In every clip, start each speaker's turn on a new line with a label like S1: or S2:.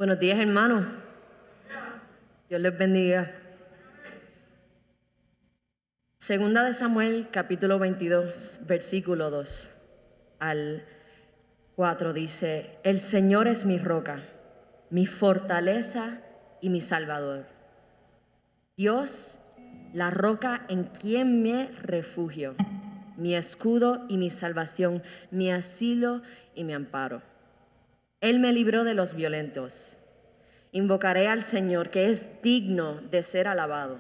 S1: Buenos días, hermanos. Dios les bendiga. Segunda de Samuel, capítulo 22, versículo 2 al 4 dice: El Señor es mi roca, mi fortaleza y mi salvador. Dios, la roca en quien me refugio, mi escudo y mi salvación, mi asilo y mi amparo. Él me libró de los violentos. Invocaré al Señor, que es digno de ser alabado.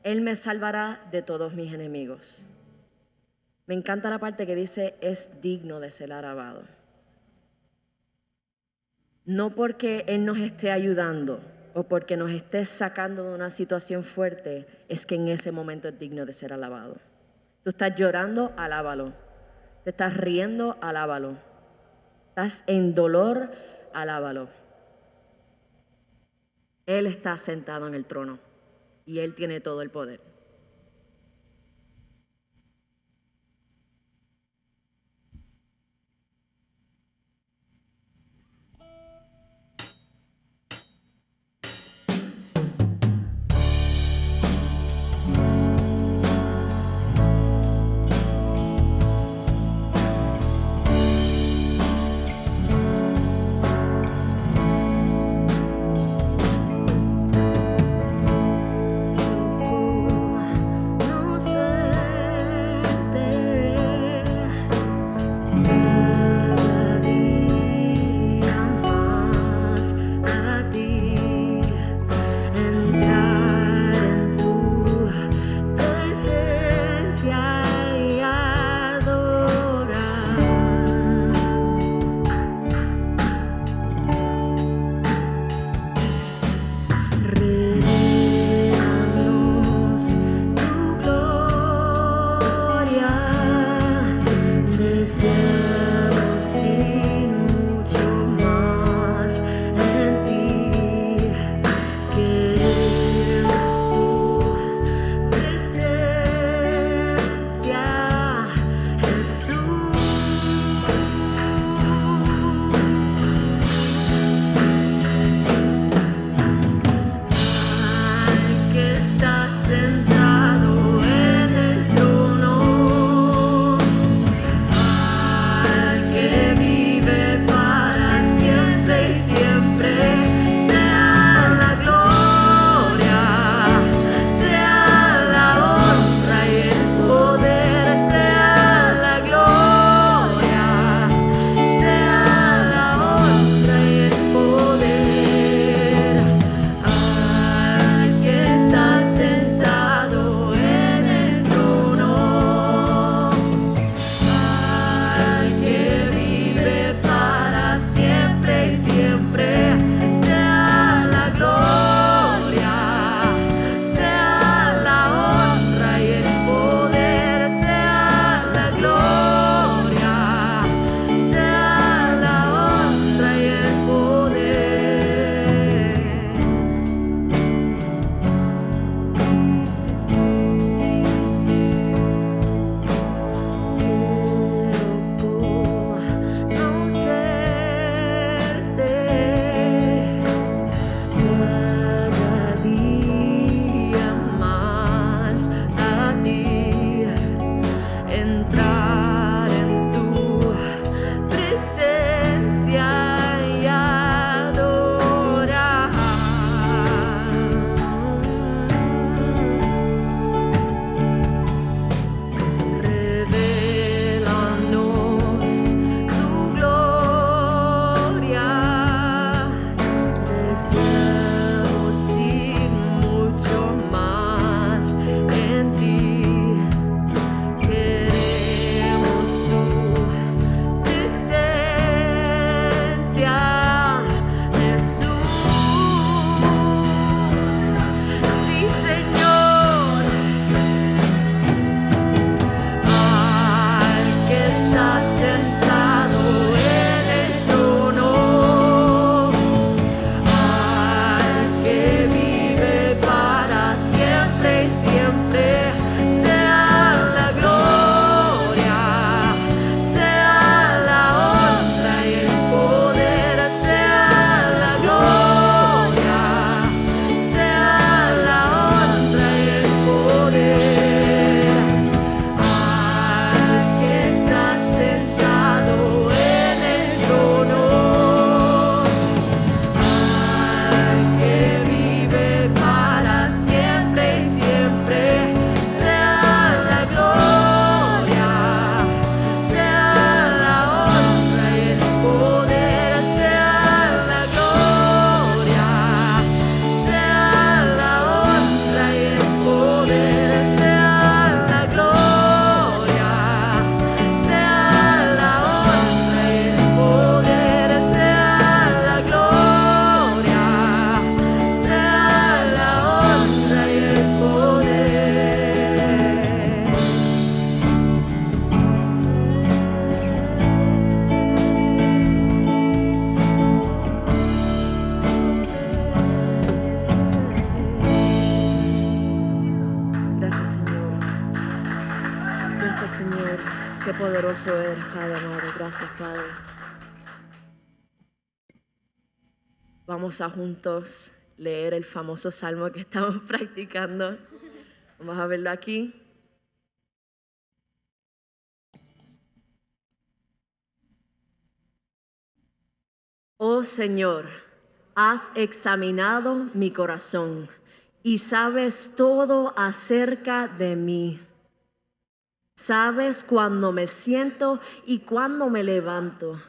S1: Él me salvará de todos mis enemigos. Me encanta la parte que dice, es digno de ser alabado. No porque Él nos esté ayudando o porque nos esté sacando de una situación fuerte, es que en ese momento es digno de ser alabado. Tú estás llorando, alábalo. Te estás riendo, alábalo. Estás en dolor, alábalo. Él está sentado en el trono y Él tiene todo el poder.
S2: Al que está sentado
S1: Señor. Qué poderoso eres, Padre amado. Gracias, Padre. Vamos a juntos leer el famoso salmo que estamos practicando. Vamos a verlo aquí. Oh Señor, has examinado mi corazón y sabes todo acerca de mí. Sabes cuándo me siento y cuándo me levanto.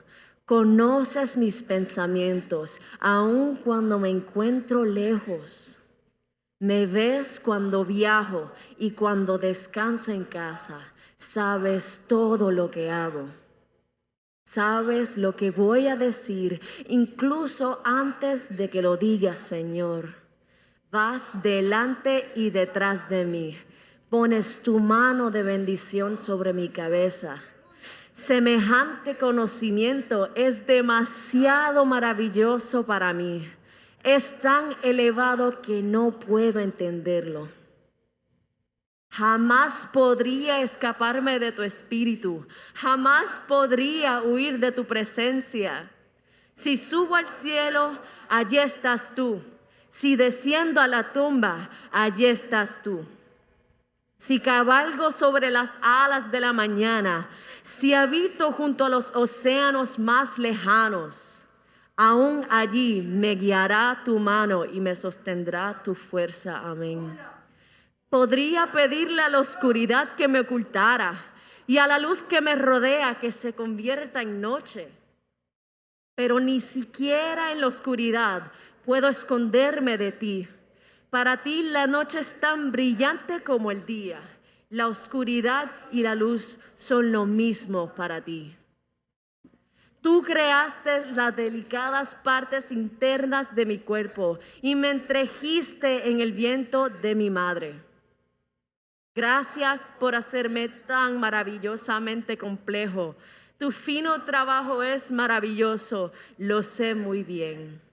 S1: Conoces mis pensamientos, aun cuando me encuentro lejos. Me ves cuando viajo y cuando descanso en casa. Sabes todo lo que hago. Sabes lo que voy a decir, incluso antes de que lo digas, Señor. Vas delante y detrás de mí. Pones tu mano de bendición sobre mi cabeza. Semejante conocimiento es demasiado maravilloso para mí. Es tan elevado que no puedo entenderlo. Jamás podría escaparme de tu espíritu. Jamás podría huir de tu presencia. Si subo al cielo, allí estás tú. Si desciendo a la tumba, allí estás tú. Si cabalgo sobre las alas de la mañana, si habito junto a los océanos más lejanos, aún allí me guiará tu mano y me sostendrá tu fuerza. Amén. Podría pedirle a la oscuridad que me ocultara y a la luz que me rodea que se convierta en noche. Pero ni siquiera en la oscuridad puedo esconderme de ti. Para ti la noche es tan brillante como el día. La oscuridad y la luz son lo mismo para ti. Tú creaste las delicadas partes internas de mi cuerpo y me entrejiste en el vientre de mi madre. Gracias por hacerme tan maravillosamente complejo. Tu fino trabajo es maravilloso, lo sé muy bien.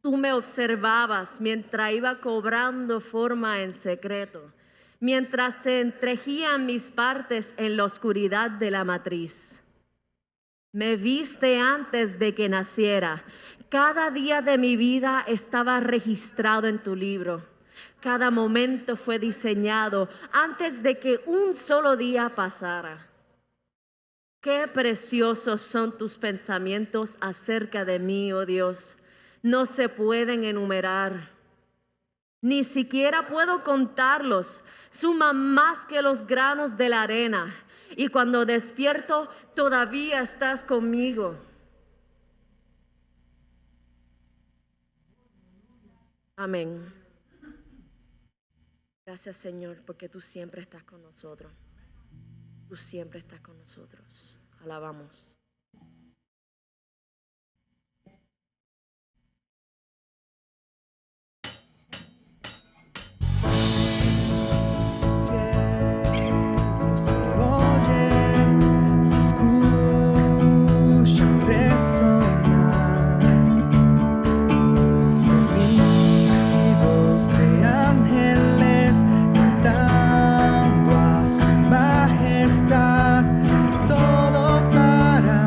S1: Tú me observabas mientras iba cobrando forma en secreto, mientras se entrejían mis partes en la oscuridad de la matriz. Me viste antes de que naciera. Cada día de mi vida estaba registrado en tu libro. Cada momento fue diseñado antes de que un solo día pasara. Qué preciosos son tus pensamientos acerca de mí, oh Dios. No se pueden enumerar. Ni siquiera puedo contarlos. Suman más que los granos de la arena. Y cuando despierto, todavía estás conmigo. Amén. Gracias, Señor, porque tú siempre estás con nosotros. Tú siempre estás con nosotros. Alabamos. Todo para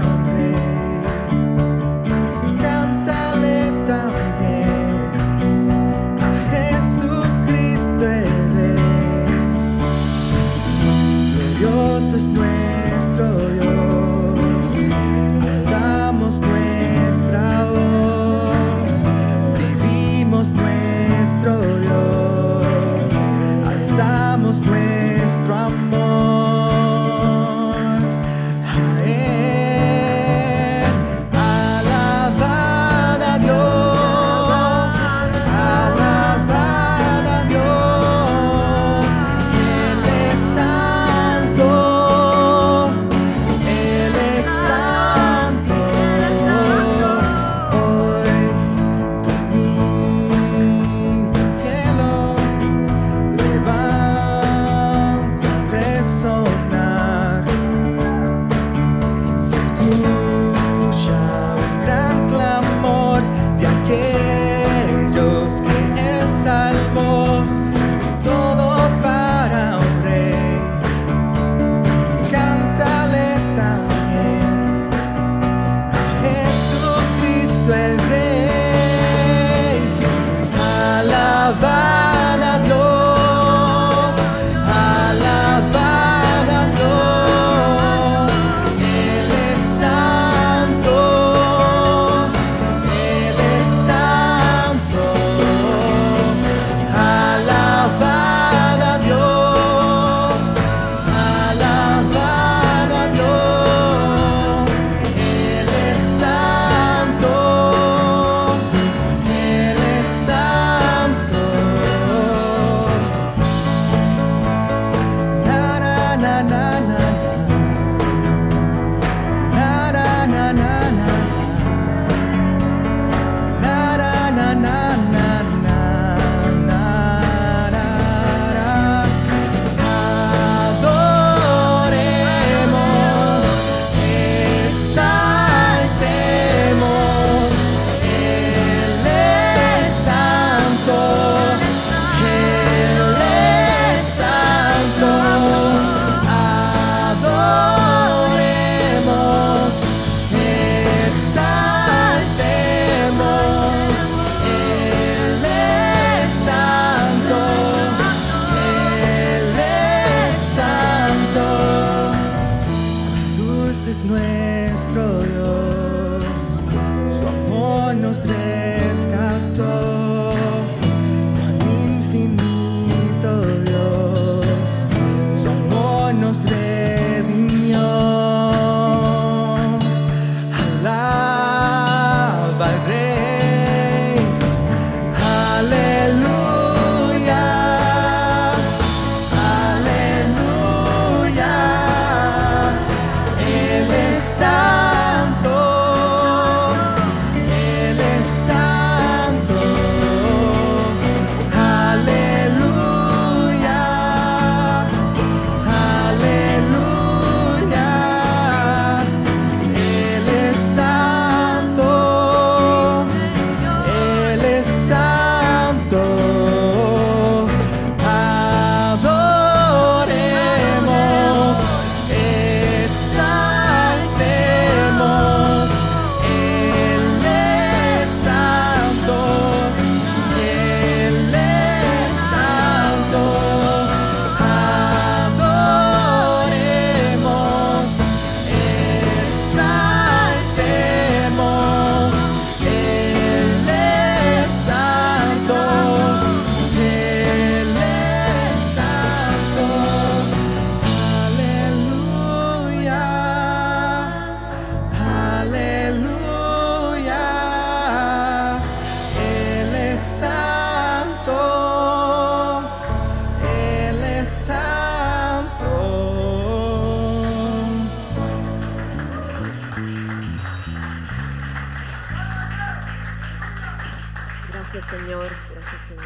S1: Señor.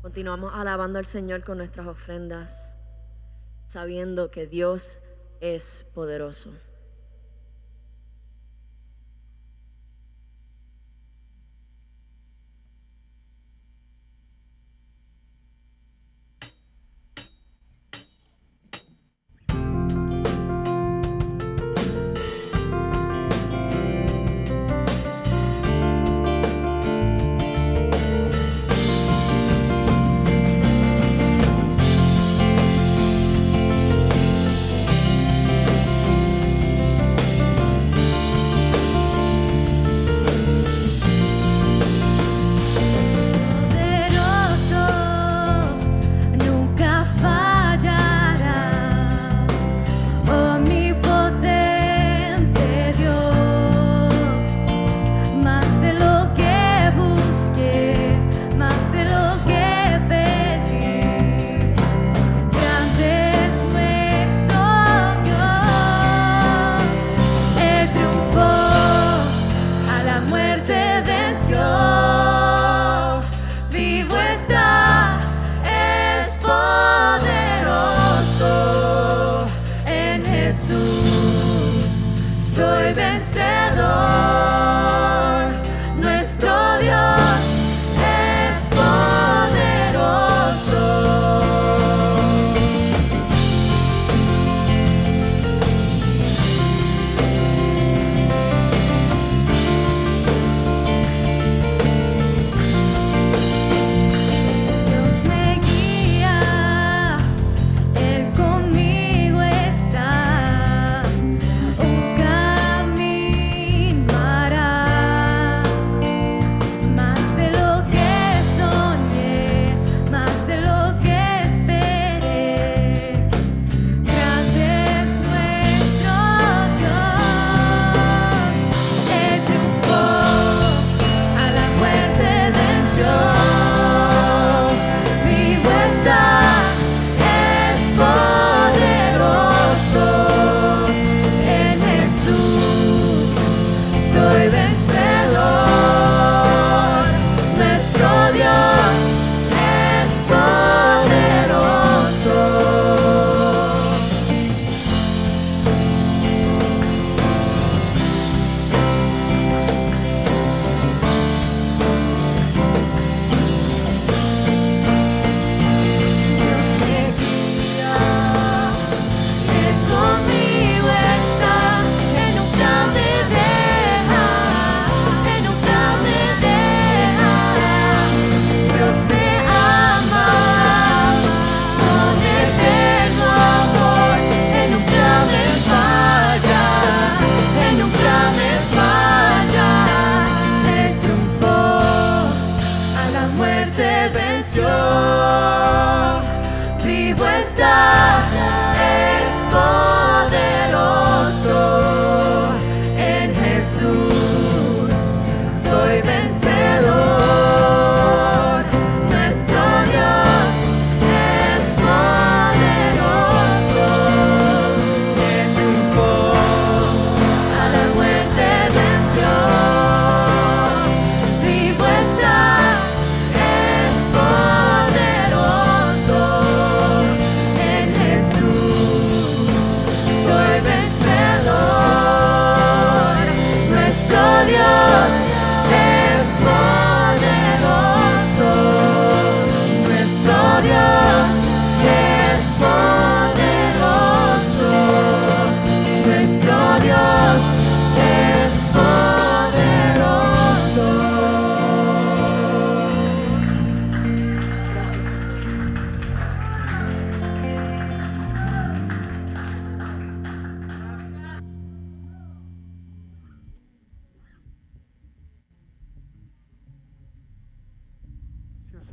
S1: Continuamos alabando al Señor con nuestras ofrendas, sabiendo que Dios es poderoso.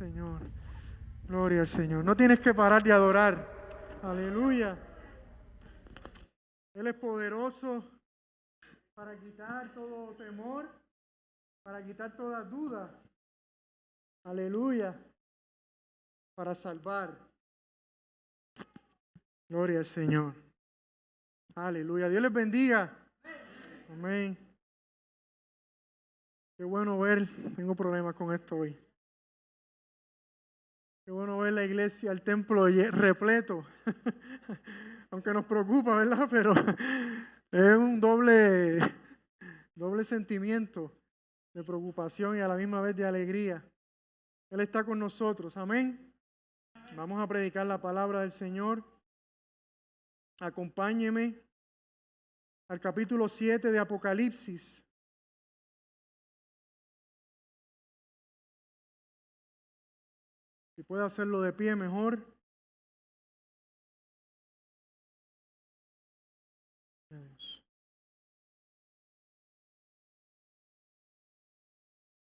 S2: Señor, gloria al Señor. No tienes que parar de adorar. Aleluya. Él es poderoso para quitar todo temor, para quitar toda duda. Aleluya. Para salvar. Gloria al Señor. Aleluya. Dios les bendiga. Amén. Qué bueno ver, tengo problemas con esto hoy. Qué bueno ver la iglesia, el templo repleto. Aunque nos preocupa, ¿verdad? Pero es un doble sentimiento de preocupación y a la misma vez de alegría. Él está con nosotros, amén. Vamos a predicar la palabra del Señor. Acompáñeme al capítulo 7 de Apocalipsis. Si puede hacerlo de pie, mejor.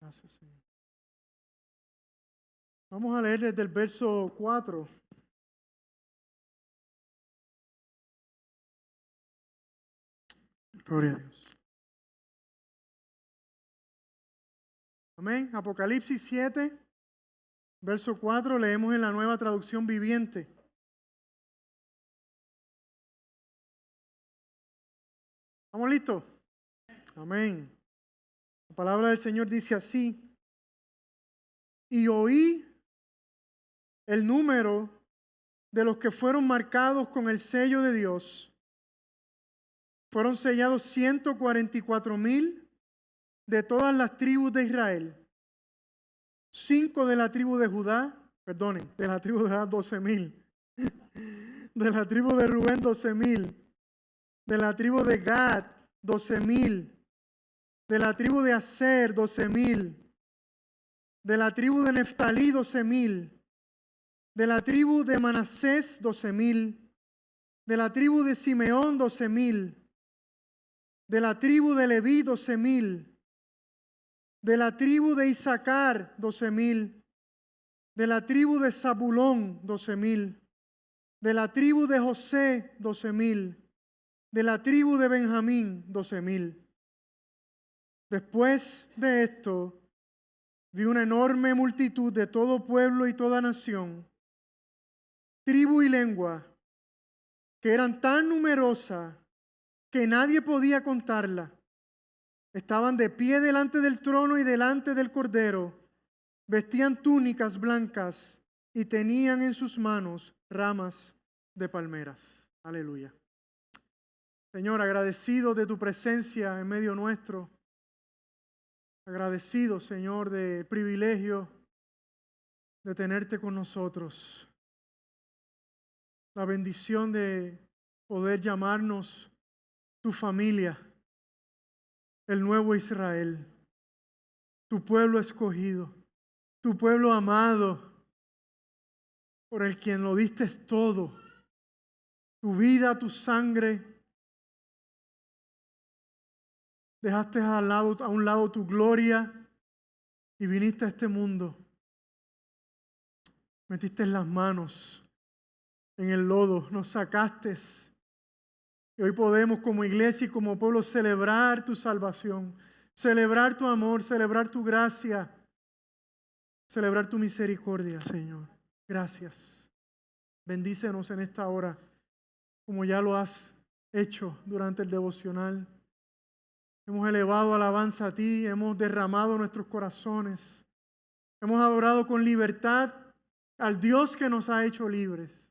S2: Gracias, Señor. Vamos a leer desde el verso 4. Gloria a Dios. Amén. Apocalipsis 7, verso 4, leemos en la Nueva Traducción Viviente. ¿Estamos listos? Amén. La palabra del Señor dice así: y oí el número de los que fueron marcados con el sello de Dios. Fueron sellados 144,000 de todas las tribus de Israel. 5 de la tribu de Judá, de la tribu de Judá 12,000. De la tribu de Rubén 12,000. De la tribu de Gad 12,000. De la tribu de Aser 12,000. De la tribu de Neftalí 12,000. De la tribu de Manasés 12,000. De la tribu de Simeón 12,000. De la tribu de Leví 12,000. De la tribu de Isaacar 12,000. De la tribu de Zabulón 12,000. De la tribu de José 12,000. De la tribu de Benjamín 12,000. Después de esto, vi una enorme multitud de todo pueblo y toda nación, tribu y lengua, que eran tan numerosas que nadie podía contarla. Estaban de pie delante del trono y delante del Cordero. Vestían túnicas blancas y tenían en sus manos ramas de palmeras. Aleluya. Señor, agradecido de tu presencia en medio nuestro. Agradecido, Señor, del privilegio de tenerte con nosotros. La bendición de poder llamarnos tu familia, el nuevo Israel, tu pueblo escogido, tu pueblo amado, por el quien lo diste todo, tu vida, tu sangre. Dejaste a un lado tu gloria y viniste a este mundo. Metiste las manos en el lodo, nos sacaste. Y hoy podemos como iglesia y como pueblo celebrar tu salvación, celebrar tu amor, celebrar tu gracia, celebrar tu misericordia, Señor. Gracias. Bendícenos en esta hora, como ya lo has hecho durante el devocional. Hemos elevado alabanza a ti, hemos derramado nuestros corazones, hemos adorado con libertad al Dios que nos ha hecho libres.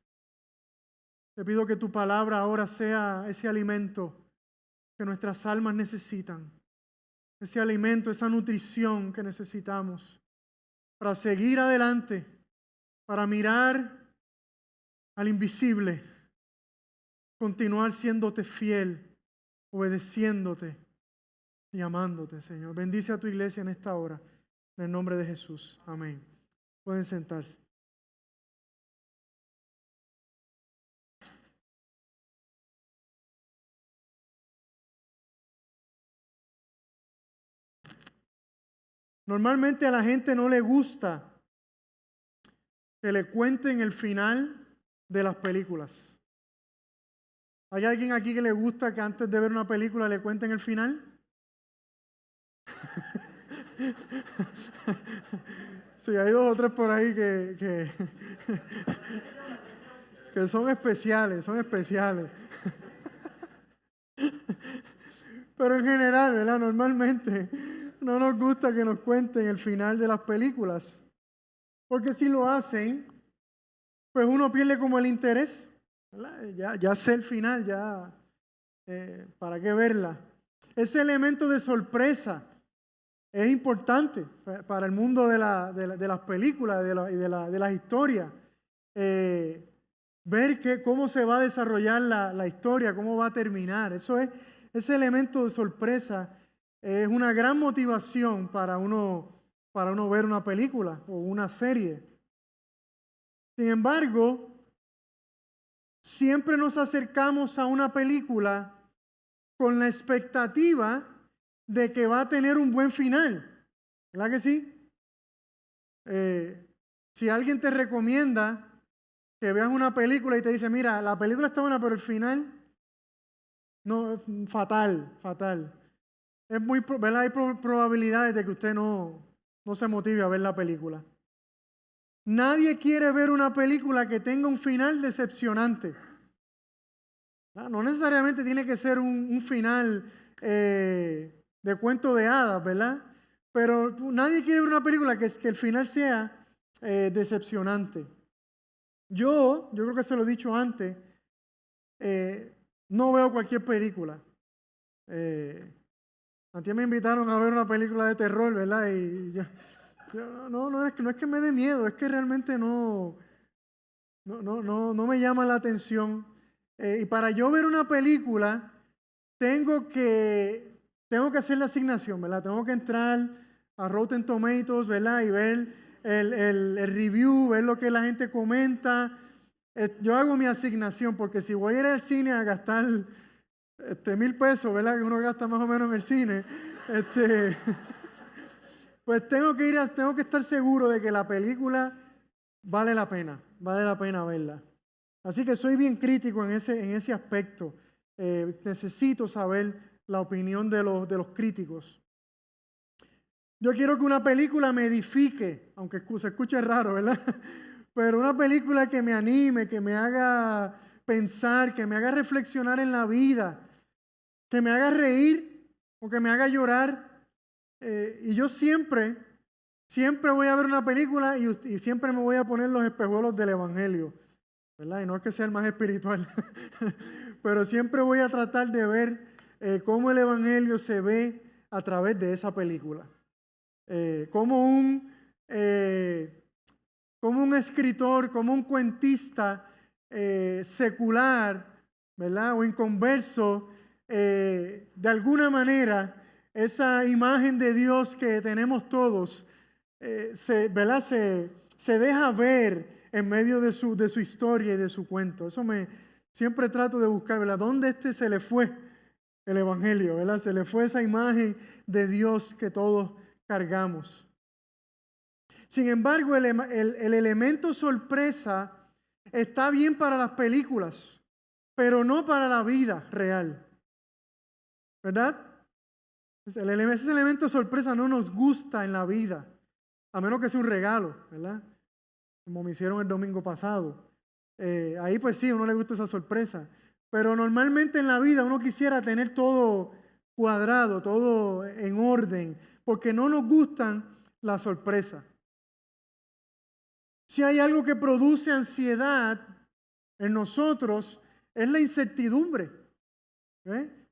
S2: Te pido que tu palabra ahora sea ese alimento que nuestras almas necesitan, ese alimento, esa nutrición que necesitamos para seguir adelante, para mirar al invisible, continuar siéndote fiel, obedeciéndote y amándote, Señor. Bendice a tu iglesia en esta hora, en el nombre de Jesús. Amén. Pueden sentarse. Normalmente a la gente no le gusta que le cuenten el final de las películas. ¿Hay alguien aquí que le gusta que antes de ver una película le cuenten el final? Sí, hay 2 o 3 por ahí que son especiales, Pero en general, ¿verdad? Normalmente no nos gusta que nos cuenten el final de las películas, porque si lo hacen, pues uno pierde como el interés, ¿verdad? Ya sé el final, ya, ¿para qué verla? Ese elemento de sorpresa es importante para el mundo de las películas y de las historias. Ver cómo se va a desarrollar la historia, cómo va a terminar. Ese elemento de sorpresa es una gran motivación para uno ver una película o una serie. Sin embargo, siempre nos acercamos a una película con la expectativa de que va a tener un buen final. ¿Verdad que sí? Si alguien te recomienda que veas una película y te dice, mira, la película está buena, pero el final, no, es fatal. Es muy, ¿verdad? Hay probabilidades de que usted no se motive a ver la película. Nadie quiere ver una película que tenga un final decepcionante. No necesariamente tiene que ser un final de cuento de hadas, ¿verdad? Pero nadie quiere ver una película que el final sea decepcionante. Yo creo que se lo he dicho antes, no veo cualquier película. Antes me invitaron a ver una película de terror, ¿verdad? Y no es que me dé miedo, es que realmente no me llama la atención. Y para yo ver una película, tengo que hacer la asignación, ¿verdad? Tengo que entrar a Rotten Tomatoes, ¿verdad? Y ver el review, ver lo que la gente comenta. Yo hago mi asignación, porque si voy a ir al cine a gastar $1,000, ¿verdad? Que uno gasta más o menos en el cine, pues tengo que estar seguro de que la película vale la pena verla. Así que soy bien crítico en ese aspecto. Necesito saber la opinión de los críticos. Yo quiero que una película me edifique, aunque se escuche raro, ¿verdad? Pero una película que me anime, que me haga pensar, que me haga reflexionar en la vida, que me haga reír o que me haga llorar. Y yo siempre voy a ver una película y siempre me voy a poner los espejuelos del Evangelio, ¿verdad? Y no es que sea el más espiritual, pero siempre voy a tratar de ver cómo el Evangelio se ve a través de esa película. Como un escritor, como un cuentista secular, ¿verdad? O inconverso, de alguna manera, esa imagen de Dios que tenemos todos, ¿verdad? Se deja ver en medio de su historia y de su cuento. Siempre trato de buscar, ¿verdad? ¿Dónde se le fue el Evangelio, ¿verdad? Se le fue esa imagen de Dios que todos cargamos. Sin embargo, el elemento sorpresa está bien para las películas, pero no para la vida real, ¿verdad? Ese elemento sorpresa no nos gusta en la vida, a menos que sea un regalo, ¿verdad? Como me hicieron el domingo pasado. Ahí pues sí, a uno le gusta esa sorpresa. Pero normalmente en la vida uno quisiera tener todo cuadrado, todo en orden, porque no nos gustan las sorpresas. Si hay algo que produce ansiedad en nosotros, es la incertidumbre.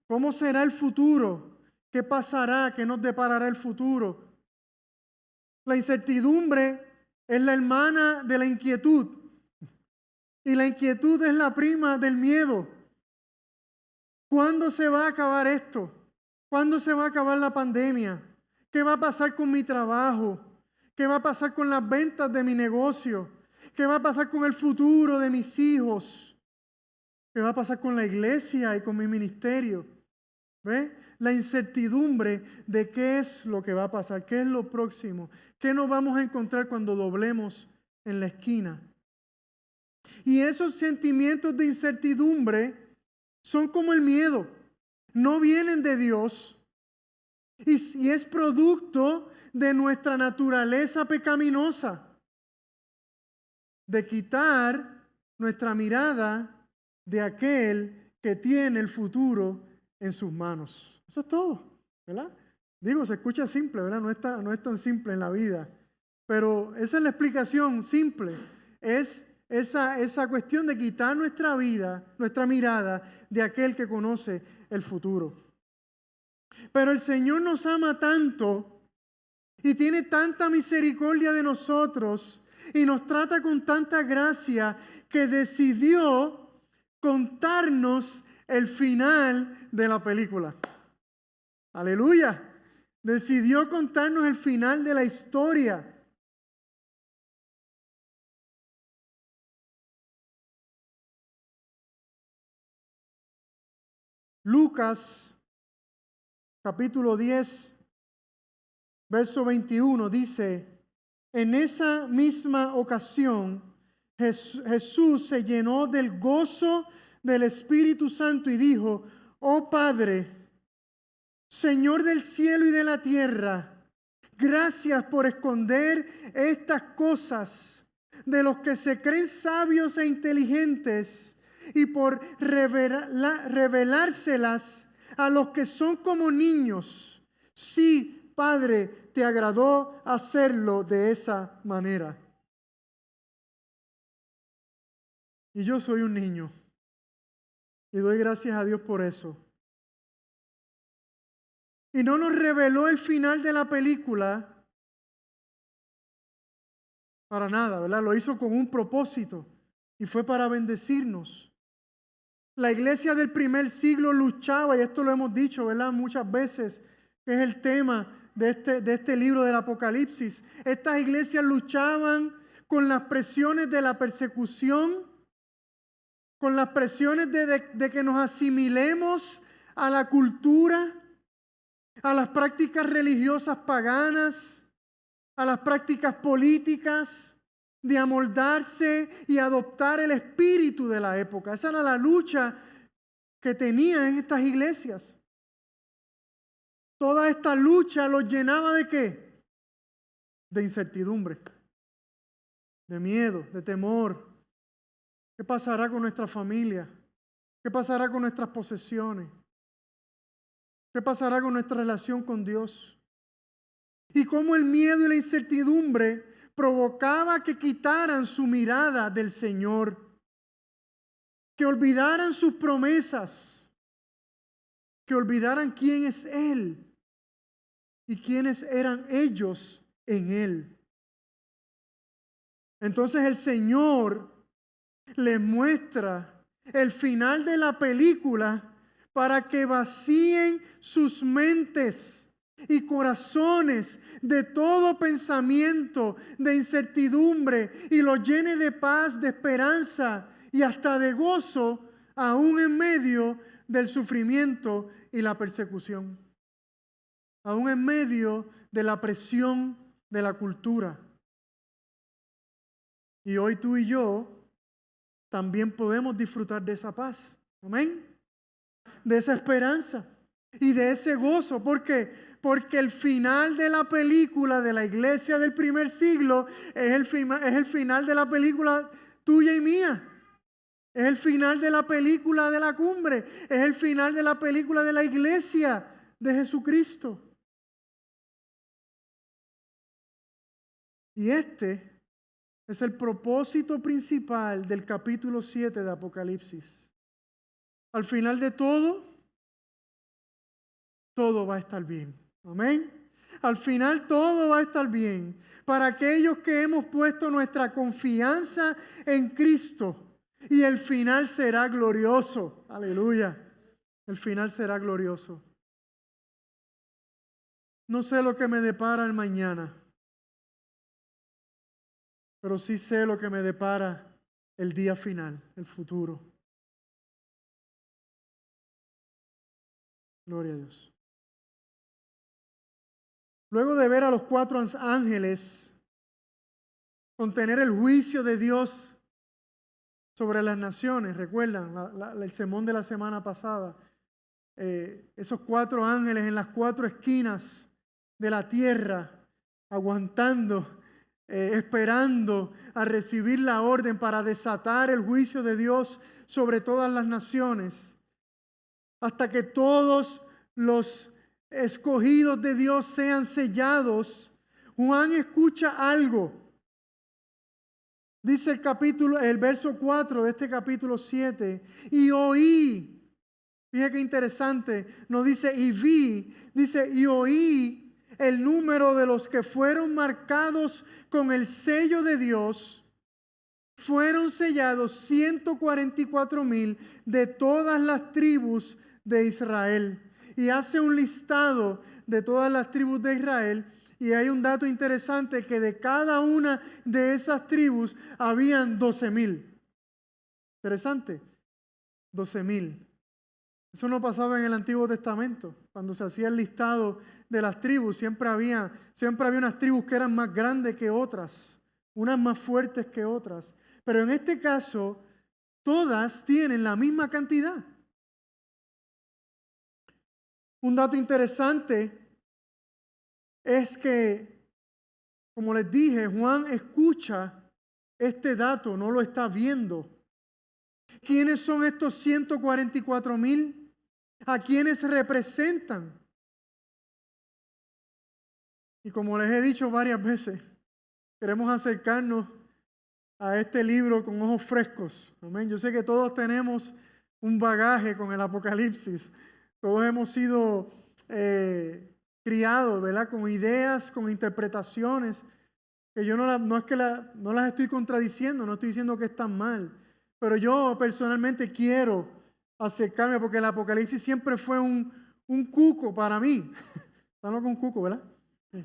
S2: ¿Cómo será el futuro? ¿Qué pasará? ¿Qué nos deparará el futuro? La incertidumbre es la hermana de la inquietud. Y la inquietud es la prima del miedo. ¿Cuándo se va a acabar esto? ¿Cuándo se va a acabar la pandemia? ¿Qué va a pasar con mi trabajo? ¿Qué va a pasar con las ventas de mi negocio? ¿Qué va a pasar con el futuro de mis hijos? ¿Qué va a pasar con la iglesia y con mi ministerio? ¿Ve? La incertidumbre de qué es lo que va a pasar, qué es lo próximo, qué nos vamos a encontrar cuando doblemos en la esquina. Y esos sentimientos de incertidumbre son como el miedo, no vienen de Dios y es producto de nuestra naturaleza pecaminosa, de quitar nuestra mirada de aquel que tiene el futuro en sus manos. Eso es todo, ¿verdad? Digo, se escucha simple, ¿verdad? No es tan simple en la vida. Pero esa es la explicación simple. Es esa cuestión de quitar nuestra vida, nuestra mirada de aquel que conoce el futuro. Pero el Señor nos ama tanto y tiene tanta misericordia de nosotros y nos trata con tanta gracia que decidió contarnos el final de la película. Aleluya. Decidió contarnos el final de la historia. Lucas, capítulo 10, verso 21, dice: en esa misma ocasión, Jesús se llenó del gozo del Espíritu Santo y dijo: oh Padre, Señor del cielo y de la tierra, gracias por esconder estas cosas de los que se creen sabios e inteligentes y por revelárselas a los que son como niños. Sí, Padre, te agradó hacerlo de esa manera. Y yo soy un niño y doy gracias a Dios por eso. Y no nos reveló el final de la película para nada, ¿verdad? Lo hizo con un propósito y fue para bendecirnos. La iglesia del primer siglo luchaba, y esto lo hemos dicho, ¿verdad? Muchas veces, que es el tema de este libro del Apocalipsis. Estas iglesias luchaban con las presiones de la persecución, con las presiones de que nos asimilemos a la cultura, a las prácticas religiosas paganas, a las prácticas políticas, de amoldarse y adoptar el espíritu de la época. Esa era la lucha que tenían estas iglesias. Toda esta lucha los llenaba ¿de qué? De incertidumbre, de miedo, de temor. ¿Qué pasará con nuestra familia? ¿Qué pasará con nuestras posesiones? ¿Qué pasará con nuestra relación con Dios? Y cómo el miedo y la incertidumbre provocaba que quitaran su mirada del Señor, que olvidaran sus promesas, que olvidaran quién es Él y quiénes eran ellos en Él. Entonces el Señor les muestra el final de la película para que vacíen sus mentes y corazones de todo pensamiento de incertidumbre y los llene de paz, de esperanza y hasta de gozo, aún en medio del sufrimiento y la persecución, aún en medio de la presión de la cultura. Y hoy tú y yo también podemos disfrutar de esa paz. Amén. De esa esperanza y de ese gozo. ¿Por qué? Porque el final de la película de la iglesia del primer siglo es el final de la película tuya y mía. Es el final de la película de la cumbre. Es el final de la película de la iglesia de Jesucristo. Y este es el propósito principal del capítulo 7 de Apocalipsis. Al final de todo va a estar bien. Amén. Al final todo va a estar bien. Para aquellos que hemos puesto nuestra confianza en Cristo. Y el final será glorioso. Aleluya. El final será glorioso. No sé lo que me depara el mañana. Pero sí sé lo que me depara el día final, el futuro. Gloria a Dios. Luego de ver a los 4 ángeles contener el juicio de Dios sobre las naciones, recuerdan el sermón de la semana pasada, esos 4 ángeles en las 4 esquinas de la tierra, aguantando, esperando a recibir la orden para desatar el juicio de Dios sobre todas las naciones, hasta que todos los escogidos de Dios sean sellados, Juan escucha algo. Dice el verso 4 de este capítulo 7, y oí. Fíjate qué interesante, no dice y vi, dice y oí el número de los que fueron marcados con el sello de Dios. Fueron sellados 144,000 de todas las tribus de Israel. Y hace un listado de todas las tribus de Israel. Y hay un dato interesante, que de cada una de esas tribus habían 12,000. Interesante, 12,000. Eso no pasaba en el Antiguo Testamento. Cuando se hacía el listado de las tribus, siempre había unas tribus que eran más grandes que otras, unas más fuertes que otras. Pero en este caso, todas tienen la misma cantidad. Un dato interesante es que, como les dije, Juan escucha este dato, no lo está viendo. ¿Quiénes son estos 144,000? ¿A quiénes representan? Y como les he dicho varias veces, queremos acercarnos a este libro con ojos frescos. Amén. Yo sé que todos tenemos un bagaje con el Apocalipsis. Todos hemos sido criados, ¿verdad? Con ideas, con interpretaciones, que yo no las estoy contradiciendo, no estoy diciendo que están mal. Pero yo personalmente quiero acercarme, porque el Apocalipsis siempre fue un cuco para mí. Estamos con cuco, ¿verdad? Sí.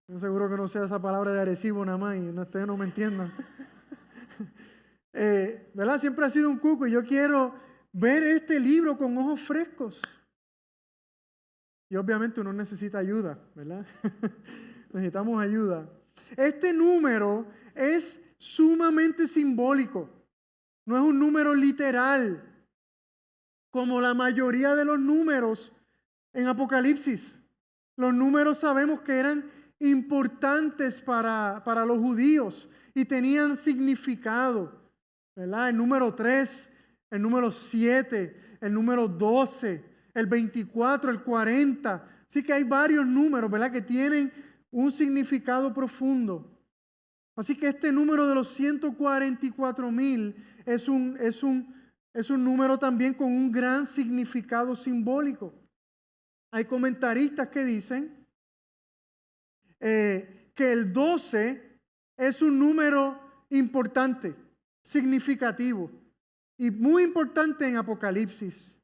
S2: Yo seguro que no sea esa palabra de Arecibo nada más y ustedes no me entiendan. ¿Verdad? Siempre ha sido un cuco y yo quiero ver este libro con ojos frescos. Y obviamente uno necesita ayuda, ¿verdad? Necesitamos ayuda. Este número es sumamente simbólico. No es un número literal, como la mayoría de los números en Apocalipsis. Los números sabemos que eran importantes para los judíos y tenían significado, ¿verdad? El número 3, el número 7, el número 12, el 24, el 40. Así que hay varios números, ¿verdad?, que tienen un significado profundo. Así que este número de los 144,000 es un número también con un gran significado simbólico. Hay comentaristas que dicen que el 12 es un número importante, significativo y muy importante en Apocalipsis.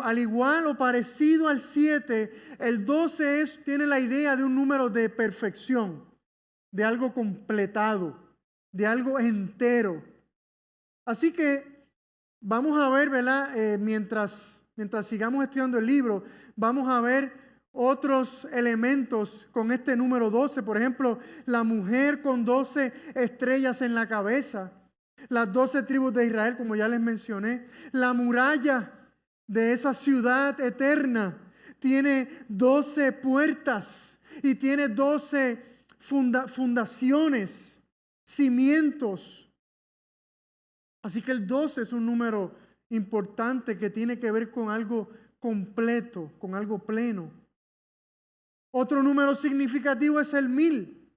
S2: Al igual o parecido al 7, el 12 tiene la idea de un número de perfección, de algo completado, de algo entero. Así que vamos a ver, ¿verdad? Mientras sigamos estudiando el libro, vamos a ver otros elementos con este número 12. Por ejemplo, la mujer con 12 estrellas en la cabeza, las 12 tribus de Israel, como ya les mencioné, la muralla de esa ciudad eterna tiene 12 puertas y tiene 12 fundaciones, cimientos. Así que el 12 es un número importante que tiene que ver con algo completo, con algo pleno. Otro número significativo es el 1000.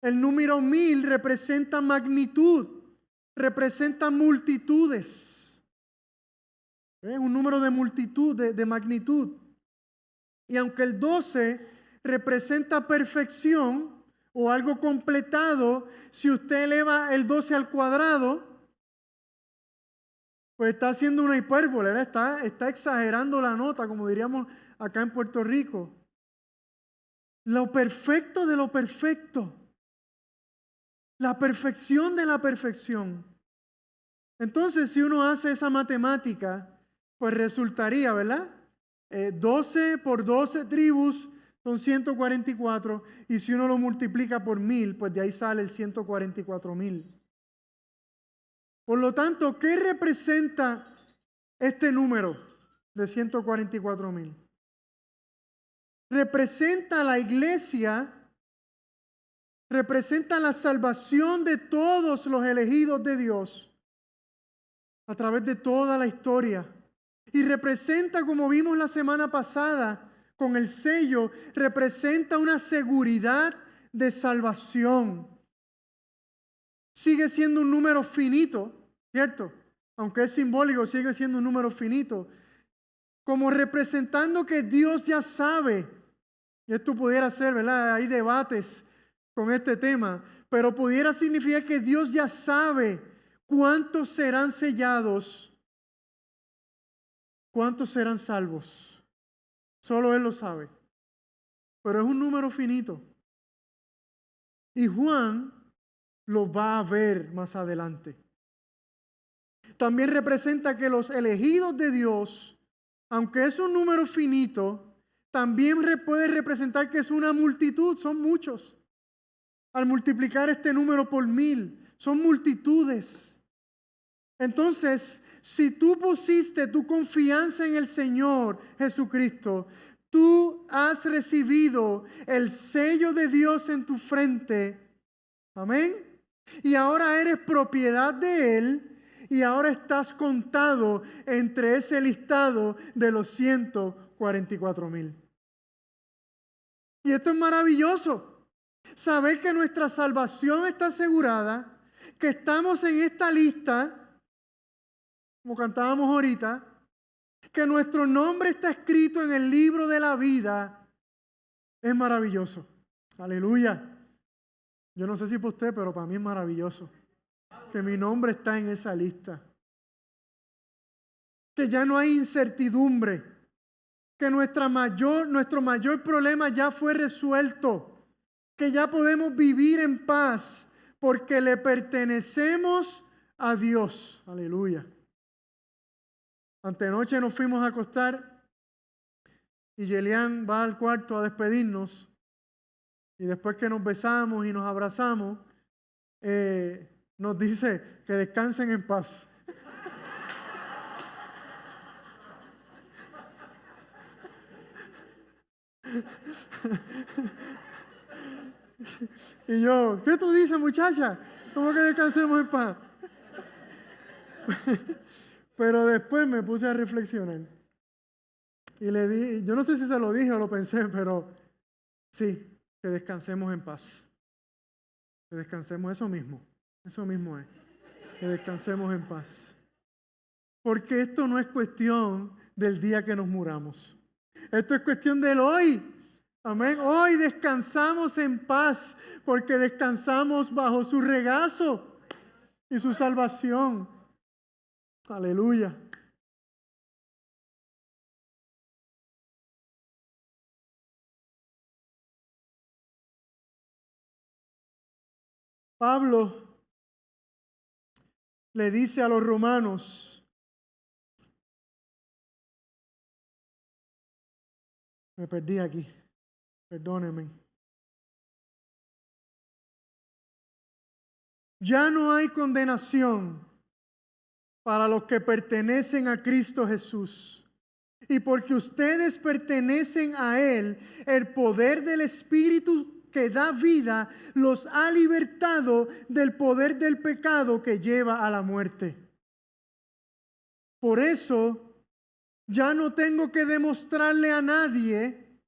S2: El número 1000 representa magnitud, representa multitudes. ¿Ven? Un número de multitud, de magnitud. Y aunque el 12 representa perfección o algo completado, si usted eleva el 12 al cuadrado, pues está haciendo una hipérbole, ¿verdad? Está exagerando la nota, como diríamos acá en Puerto Rico. Lo perfecto de lo perfecto. La perfección de la perfección. Entonces, si uno hace esa matemática, pues resultaría, ¿verdad? 12 por 12 tribus son 144. Y si uno lo multiplica por 1000, pues de ahí sale el 144,000. Por lo tanto, ¿qué representa este número de 144,000? Representa a la iglesia, representa la salvación de todos los elegidos de Dios a través de toda la historia. Y representa, como vimos la semana pasada, con el sello, representa una seguridad de salvación. Sigue siendo un número finito, ¿cierto? Aunque es simbólico, sigue siendo un número finito. Como representando que Dios ya sabe, y esto pudiera ser, ¿verdad? Hay debates con este tema, pero pudiera significar que Dios ya sabe cuántos serán sellados, cuántos serán salvos. Solo Él lo sabe. Pero es un número finito. Y Juan lo va a ver más adelante. También representa que los elegidos de Dios, aunque es un número finito, también puede representar que es una multitud, son muchos. Al multiplicar este número por 1000, son multitudes. Entonces, si tú pusiste tu confianza en el Señor Jesucristo, tú has recibido el sello de Dios en tu frente. Amén. Y ahora eres propiedad de Él y ahora estás contado entre ese listado de los 144,000. Y esto es maravilloso. Saber que nuestra salvación está asegurada, que estamos en esta lista, como cantábamos ahorita, que nuestro nombre está escrito en el libro de la vida, es maravilloso. Aleluya. Yo no sé si para usted, pero para mí es maravilloso que mi nombre está en esa lista. Que ya no hay incertidumbre. Que nuestro mayor problema ya fue resuelto. Que ya podemos vivir en paz porque le pertenecemos a Dios. Aleluya. Antenoche nos fuimos a acostar y Yelian va al cuarto a despedirnos. Y después que nos besamos y nos abrazamos, nos dice que descansen en paz. Y yo, ¿qué tú dices, muchacha? ¿Cómo que descansemos en paz? Pero después me puse a reflexionar. Y le di, yo no sé si se lo dije o lo pensé, pero sí, que descansemos en paz. Que descansemos, eso mismo es. Que descansemos en paz. Porque esto no es cuestión del día que nos muramos. Esto es cuestión del hoy. Amén. Hoy descansamos en paz porque descansamos bajo su regazo y su salvación. Aleluya. Pablo le dice a los romanos, me perdí aquí, perdónenme. Ya no hay condenación para los que pertenecen a Cristo Jesús. Y porque ustedes pertenecen a Él, el poder del Espíritu que da vida los ha libertado del poder del pecado que lleva a la muerte. Por eso, ya no tengo que demostrarle a nadie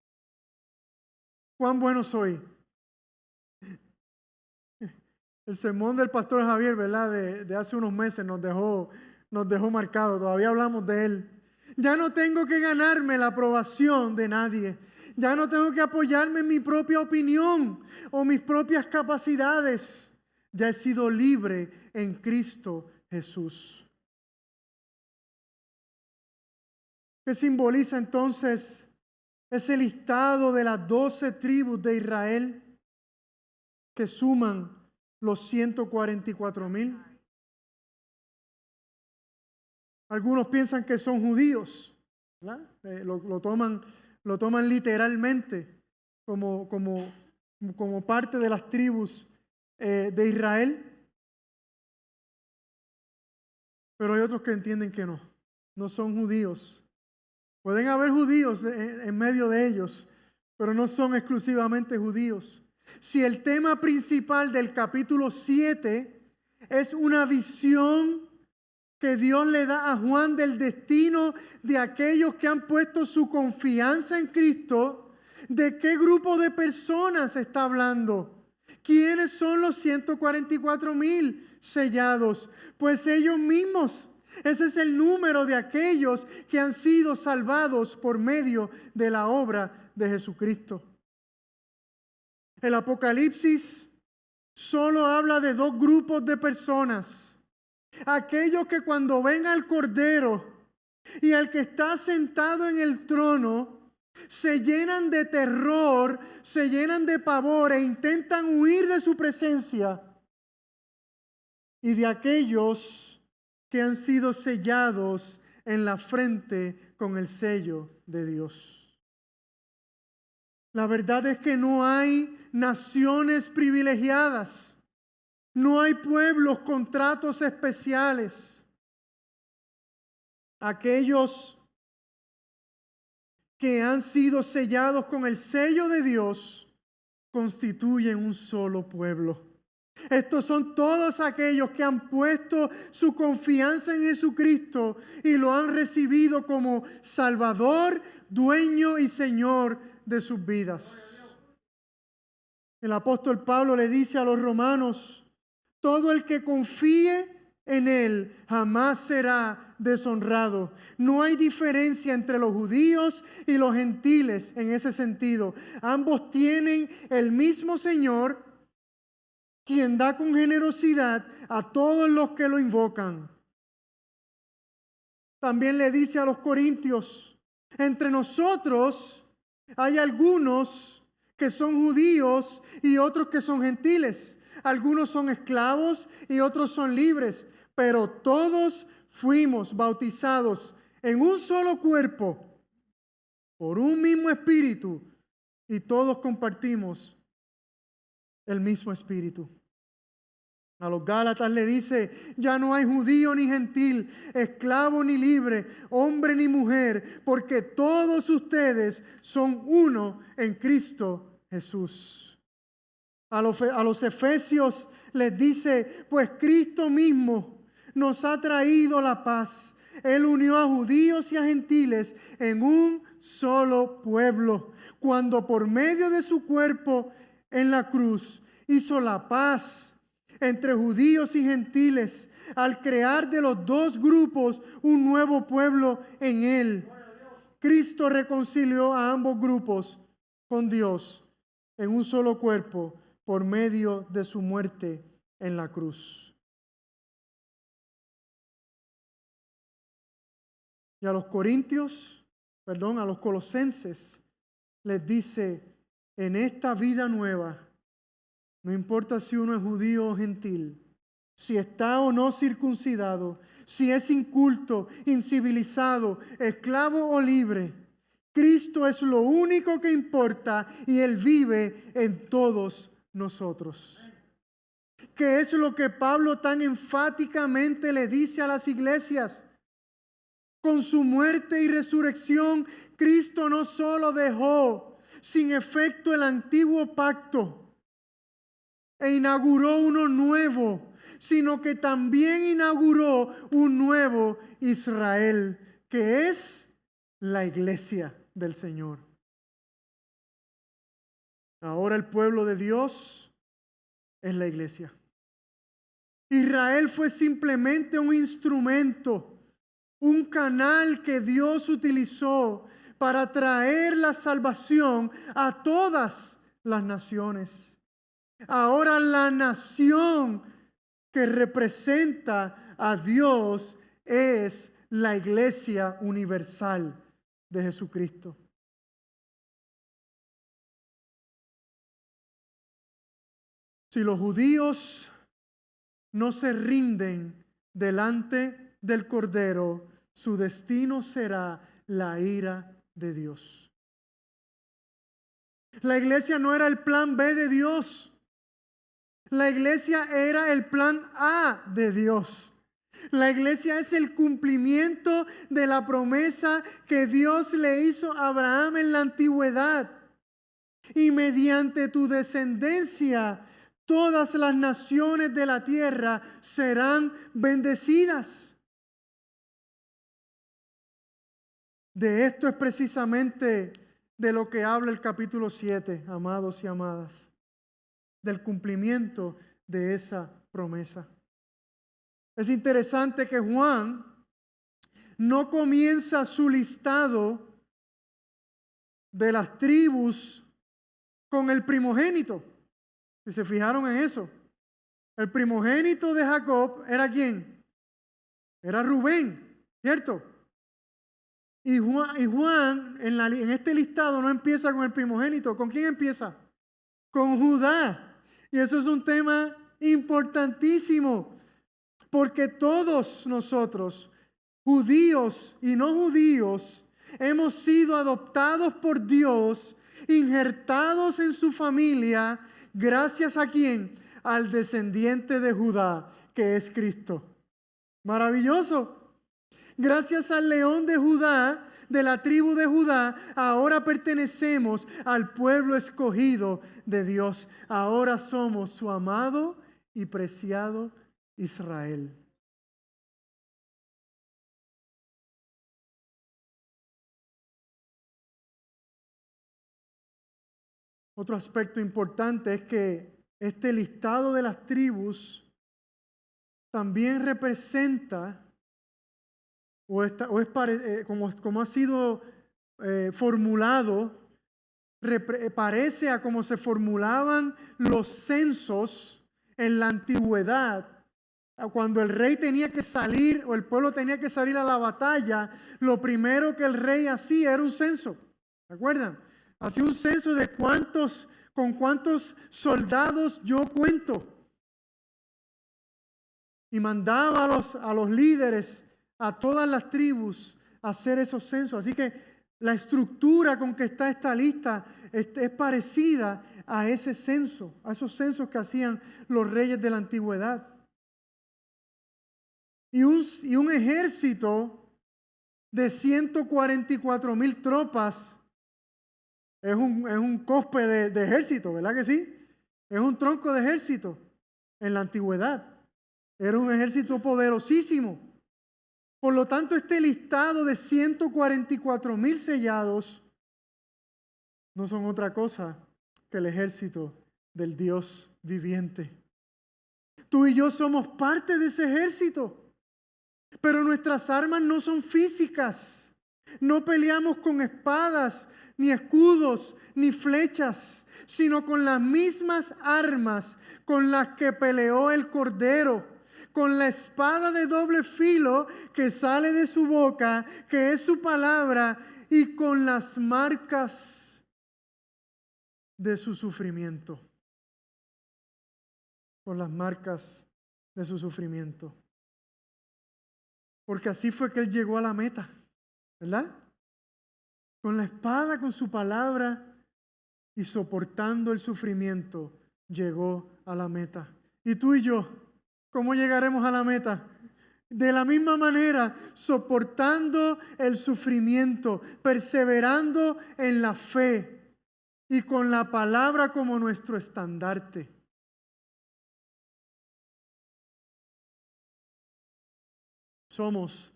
S2: cuán bueno soy. El sermón del pastor Javier, ¿verdad? De hace unos meses nos dejó marcado. Todavía hablamos de él. Ya no tengo que ganarme la aprobación de nadie. Ya no tengo que apoyarme en mi propia opinión o mis propias capacidades. Ya he sido libre en Cristo Jesús. ¿Qué simboliza entonces ese listado de las 12 tribus de Israel que suman los 144,000? Algunos piensan que son judíos, ¿verdad? Lo toman literalmente como parte de las tribus de Israel. Pero hay otros que entienden que no son judíos. Pueden haber judíos en medio de ellos, pero no son exclusivamente judíos. Si el tema principal del capítulo 7 es una visión que Dios le da a Juan del destino de aquellos que han puesto su confianza en Cristo, ¿de qué grupo de personas está hablando? ¿Quiénes son los 144,000 sellados? Pues ellos mismos. Ese es el número de aquellos que han sido salvados por medio de la obra de Jesucristo. El Apocalipsis solo habla de dos grupos de personas. Aquellos que cuando ven al Cordero y al que está sentado en el trono, se llenan de terror, se llenan de pavor e intentan huir de su presencia. Y de aquellos que han sido sellados en la frente con el sello de Dios. La verdad es que no hay naciones privilegiadas. No hay pueblos con tratos especiales. Aquellos que han sido sellados con el sello de Dios constituyen un solo pueblo. Estos son todos aquellos que han puesto su confianza en Jesucristo y lo han recibido como Salvador, dueño y Señor de sus vidas. El apóstol Pablo le dice a los romanos: todo el que confíe en Él jamás será deshonrado. No hay diferencia entre los judíos y los gentiles en ese sentido. Ambos tienen el mismo Señor, quien da con generosidad a todos los que lo invocan. También le dice a los corintios: entre nosotros hay algunos que son judíos y otros que son gentiles. Algunos son esclavos y otros son libres, pero todos fuimos bautizados en un solo cuerpo, por un mismo espíritu, y todos compartimos el mismo espíritu. A los Gálatas le dice: ya no hay judío ni gentil, esclavo ni libre, hombre ni mujer, porque todos ustedes son uno en Cristo Jesús. A los efesios les dice: pues Cristo mismo nos ha traído la paz. Él unió a judíos y a gentiles en un solo pueblo, cuando por medio de su cuerpo en la cruz hizo la paz entre judíos y gentiles, al crear de los dos grupos un nuevo pueblo en Él. Cristo reconcilió a ambos grupos con Dios en un solo cuerpo por medio de su muerte en la cruz. Y a los colosenses les dice: en esta vida nueva, no importa si uno es judío o gentil, si está o no circuncidado, si es inculto, incivilizado, esclavo o libre, Cristo es lo único que importa y Él vive en todos nosotros. ¿Qué es lo que Pablo tan enfáticamente le dice a las iglesias? Con su muerte y resurrección, Cristo no solo dejó sin efecto el antiguo pacto e inauguró uno nuevo, sino que también inauguró un nuevo Israel, que es la iglesia del Señor. Ahora el pueblo de Dios es la iglesia. Israel fue simplemente un instrumento, un canal que Dios utilizó para traer la salvación a todas las naciones. Ahora la nación que representa a Dios es la iglesia universal de Jesucristo. Si los judíos no se rinden delante del Cordero, su destino será la ira de Dios. La iglesia no era el plan B de Dios. La iglesia era el plan A de Dios. La iglesia es el cumplimiento de la promesa que Dios le hizo a Abraham en la antigüedad. Y mediante tu descendencia, todas las naciones de la tierra serán bendecidas. De esto es precisamente de lo que habla el capítulo 7, amados y amadas, del cumplimiento de esa promesa. Es interesante que Juan no comienza su listado de las tribus con el primogénito. Si se fijaron en eso. El primogénito de Jacob era ¿quién? Era Rubén, ¿cierto? Y Juan en este listado no empieza con el primogénito. ¿Con quién empieza? Con Judá. Y eso es un tema importantísimo, porque todos nosotros, judíos y no judíos, hemos sido adoptados por Dios, injertados en su familia, gracias a quién? Al descendiente de Judá, que es Cristo. Maravilloso. Gracias al león de Judá, de la tribu de Judá, ahora pertenecemos al pueblo escogido de Dios. Ahora somos su amado y preciado Israel. Otro aspecto importante es que este listado de las tribus también representa, como ha sido formulado, parece a como se formulaban los censos en la antigüedad. Cuando el rey tenía que salir o el pueblo tenía que salir a la batalla, lo primero que el rey hacía era un censo. ¿Se acuerdan? Hacía un censo de con cuántos soldados yo cuento. Y mandaba a los líderes, a todas las tribus, a hacer esos censos. Así que la estructura con que está esta lista es parecida a ese censo, a esos censos que hacían los reyes de la antigüedad. Y un ejército de 144,000 tropas es un cospe de ejército, ¿verdad que sí? Es un tronco de ejército en la antigüedad. Era un ejército poderosísimo. Por lo tanto, este listado de 144,000 sellados no son otra cosa que el ejército del Dios viviente. Tú y yo somos parte de ese ejército. Pero nuestras armas no son físicas. No peleamos con espadas, ni escudos, ni flechas, sino con las mismas armas con las que peleó el Cordero, con la espada de doble filo que sale de su boca, que es su palabra, y con las marcas de su sufrimiento. Con las marcas de su sufrimiento. Porque así fue que él llegó a la meta, ¿verdad? Con la espada, con su palabra y soportando el sufrimiento, llegó a la meta. ¿Y tú y yo, cómo llegaremos a la meta? De la misma manera, soportando el sufrimiento, perseverando en la fe y con la palabra como nuestro estandarte. Somos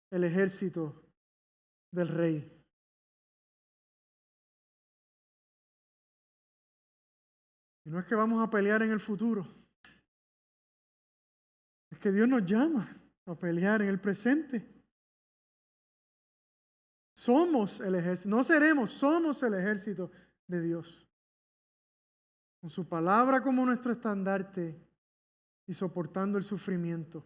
S2: el ejército del Rey. Y no es que vamos a pelear en el futuro. Es que Dios nos llama a pelear en el presente. Somos el ejército. No seremos, somos el ejército de Dios. Con su palabra como nuestro estandarte y soportando el sufrimiento.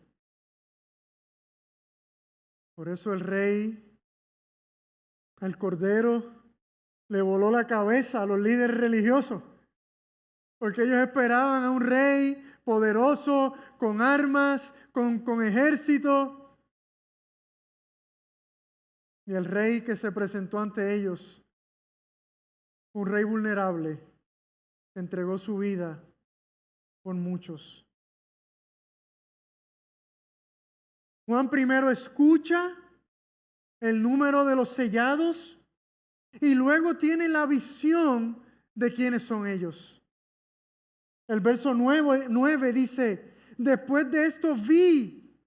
S2: Por eso el rey, el Cordero, le voló la cabeza a los líderes religiosos. Porque ellos esperaban a un rey poderoso, con armas, con ejército. Y el rey que se presentó ante ellos, un rey vulnerable, entregó su vida por muchos. Juan primero escucha el número de los sellados y luego tiene la visión de quiénes son ellos. El verso 9 dice, después de esto vi,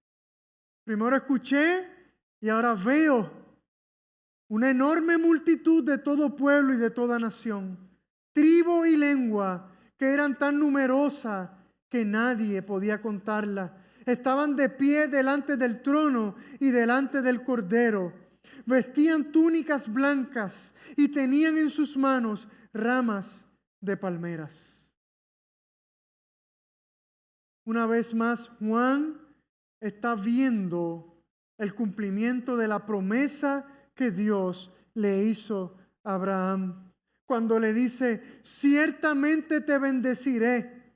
S2: primero escuché y ahora veo una enorme multitud de todo pueblo y de toda nación, tribu y lengua, que eran tan numerosas que nadie podía contarlas. Estaban de pie delante del trono y delante del Cordero. Vestían túnicas blancas y tenían en sus manos ramas de palmeras. Una vez más, Juan está viendo el cumplimiento de la promesa que Dios le hizo a Abraham, cuando le dice: ciertamente te bendeciré,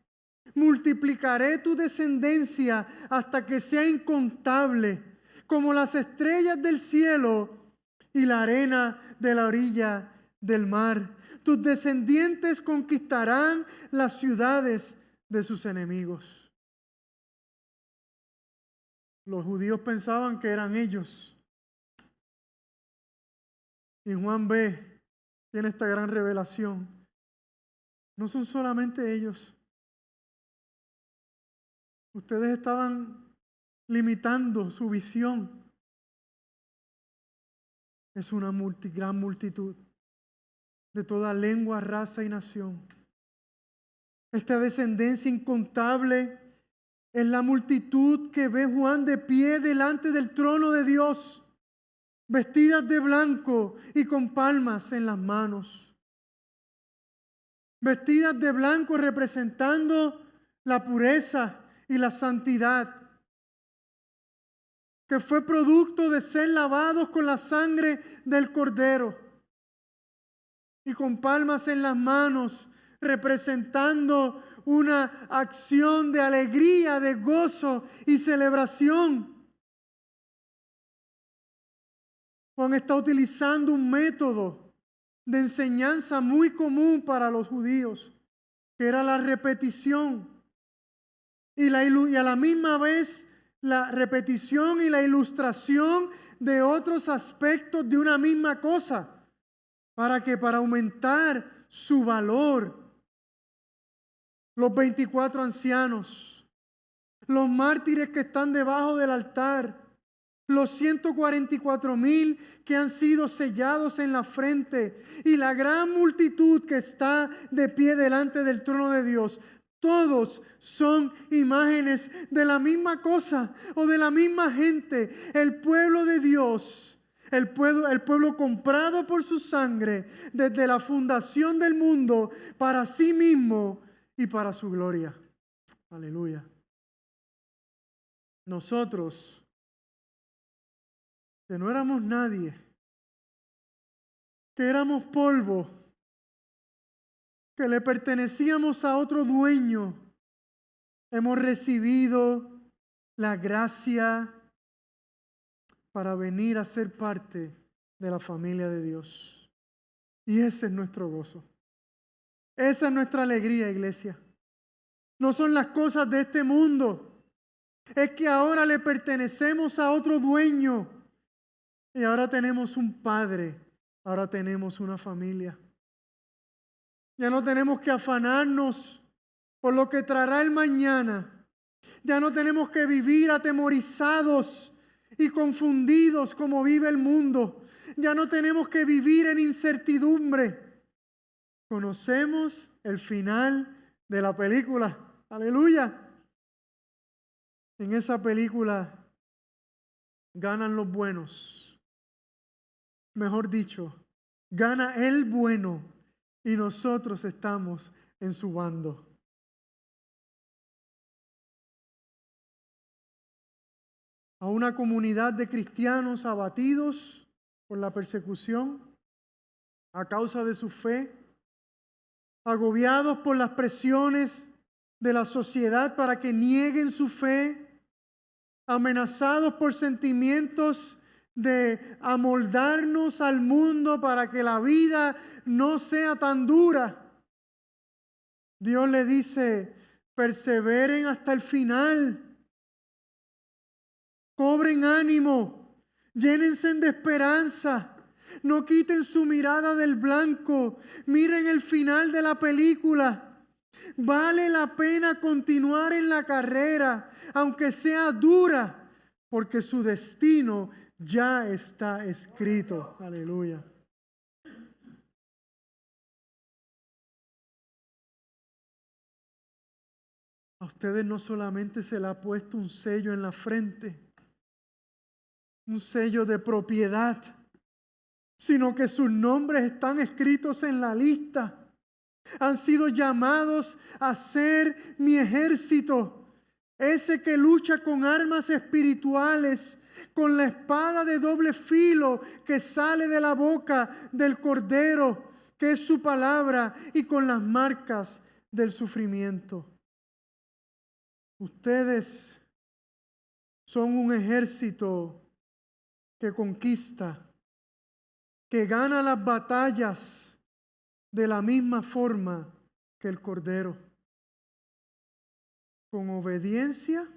S2: multiplicaré tu descendencia hasta que sea incontable, como las estrellas del cielo y la arena de la orilla del mar. Tus descendientes conquistarán las ciudades de sus enemigos. Los judíos pensaban que eran ellos. Y Juan tiene esta gran revelación. No son solamente ellos. Ustedes estaban limitando su visión. Es una gran multitud de toda lengua, raza y nación. Esta descendencia incontable es la multitud que ve Juan de pie delante del trono de Dios, vestidas de blanco y con palmas en las manos. Vestidas de blanco representando la pureza y la santidad, que fue producto de ser lavados con la sangre del Cordero. Y con palmas en las manos, representando una acción de alegría, de gozo y celebración. Juan está utilizando un método de enseñanza muy común para los judíos, que era la repetición. Y a la misma vez la repetición y la ilustración de otros aspectos de una misma cosa. Para aumentar su valor. Los 24 ancianos, los mártires que están debajo del altar, los 144,000 que han sido sellados en la frente y la gran multitud que está de pie delante del trono de Dios. Todos son imágenes de la misma cosa o de la misma gente, el pueblo de Dios. El pueblo comprado por su sangre desde la fundación del mundo para sí mismo y para su gloria. Aleluya. Nosotros, que no éramos nadie, que éramos polvo, que le pertenecíamos a otro dueño, hemos recibido la gracia para venir a ser parte de la familia de Dios. Y ese es nuestro gozo. Esa es nuestra alegría, iglesia. No son las cosas de este mundo. Es que ahora le pertenecemos a otro dueño. Y ahora tenemos un padre. Ahora tenemos una familia. Ya no tenemos que afanarnos por lo que traerá el mañana. Ya no tenemos que vivir atemorizados y confundidos como vive el mundo. Ya no tenemos que vivir en incertidumbre. Conocemos el final de la película. Aleluya. En esa película ganan los buenos. Mejor dicho, gana el bueno y nosotros estamos en su bando. A una comunidad de cristianos abatidos por la persecución a causa de su fe, agobiados por las presiones de la sociedad para que nieguen su fe, amenazados por sentimientos de amoldarnos al mundo para que la vida no sea tan dura. Dios le dice: perseveren hasta el final. Cobren ánimo, llénense de esperanza, no quiten su mirada del blanco, miren el final de la película. Vale la pena continuar en la carrera, aunque sea dura, porque su destino ya está escrito. Aleluya. A ustedes no solamente se le ha puesto un sello en la frente, un sello de propiedad, sino que sus nombres están escritos en la lista. Han sido llamados a ser mi ejército, ese que lucha con armas espirituales, con la espada de doble filo que sale de la boca del Cordero, que es su palabra, y con las marcas del sufrimiento. Ustedes son un ejército que conquista, que gana las batallas de la misma forma que el Cordero, con obediencia,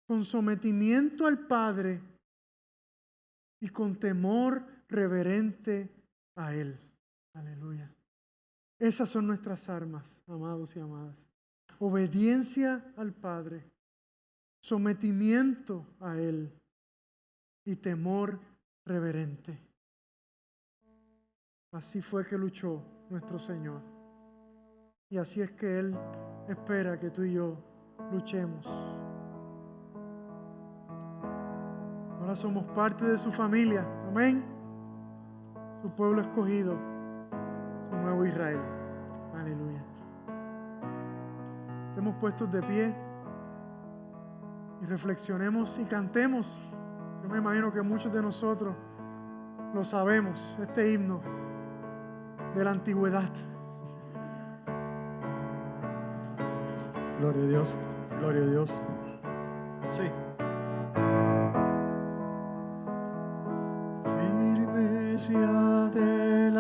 S2: con sometimiento al Padre y con temor reverente a Él. Aleluya. Esas son nuestras armas, amados y amadas. Obediencia al Padre, sometimiento a Él y temor reverente. Así fue que luchó nuestro Señor. Y así es que Él espera que tú y yo luchemos. Ahora somos parte de su familia. Amén. Su pueblo escogido, su nuevo Israel. Aleluya. Estemos puestos de pie y reflexionemos y cantemos. Yo me imagino que muchos de nosotros lo sabemos, este himno de la antigüedad.
S3: Gloria a Dios, gloria a Dios. Sí. Firmes y adelantes,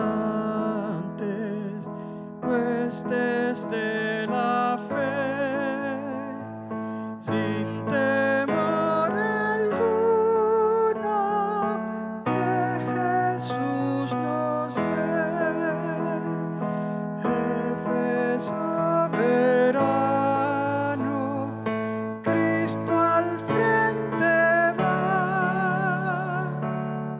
S3: huestes de la fe, sin temor alguno, que Jesús nos ve, jefe soberano, Cristo al frente va,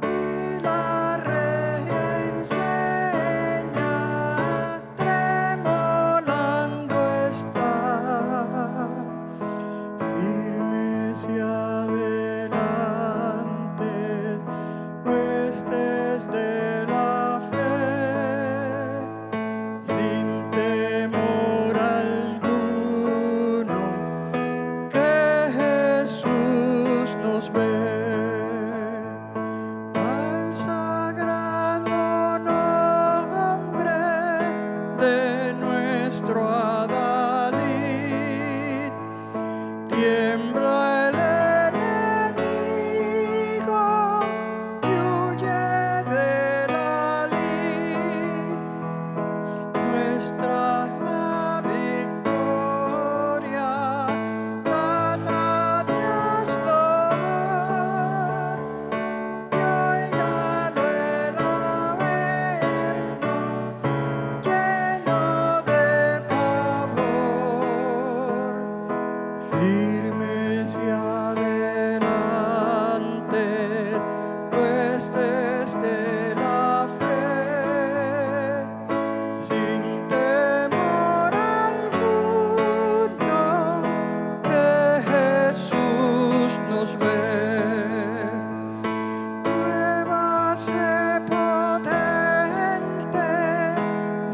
S3: y la regia enseña, tremolando está. Firmes y adelantes, huestes de la fe, sin temor alguno, que Jesús nos ve. Al sagrado nombre de nuestro Adalid, tiembla el enemigo y huye de la lid. Nuestra la victoria, dada a Dios Lord, y óigalo el averno, lleno de pavor. Firmes y adelantes, huestes de la fe, sin temor alguno, que Jesús nos ve. Muévase potente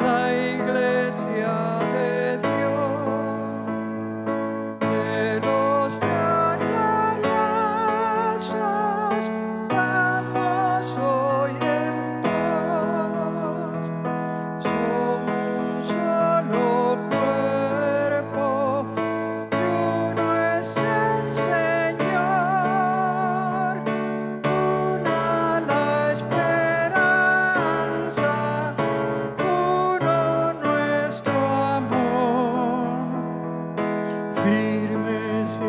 S3: la iglesia de Dios, de los ya gloriosos, vamos hoy en pos. Somos un solo cuerpo y uno es el Señor, una la esperanza, uno nuestro amor. Firmes y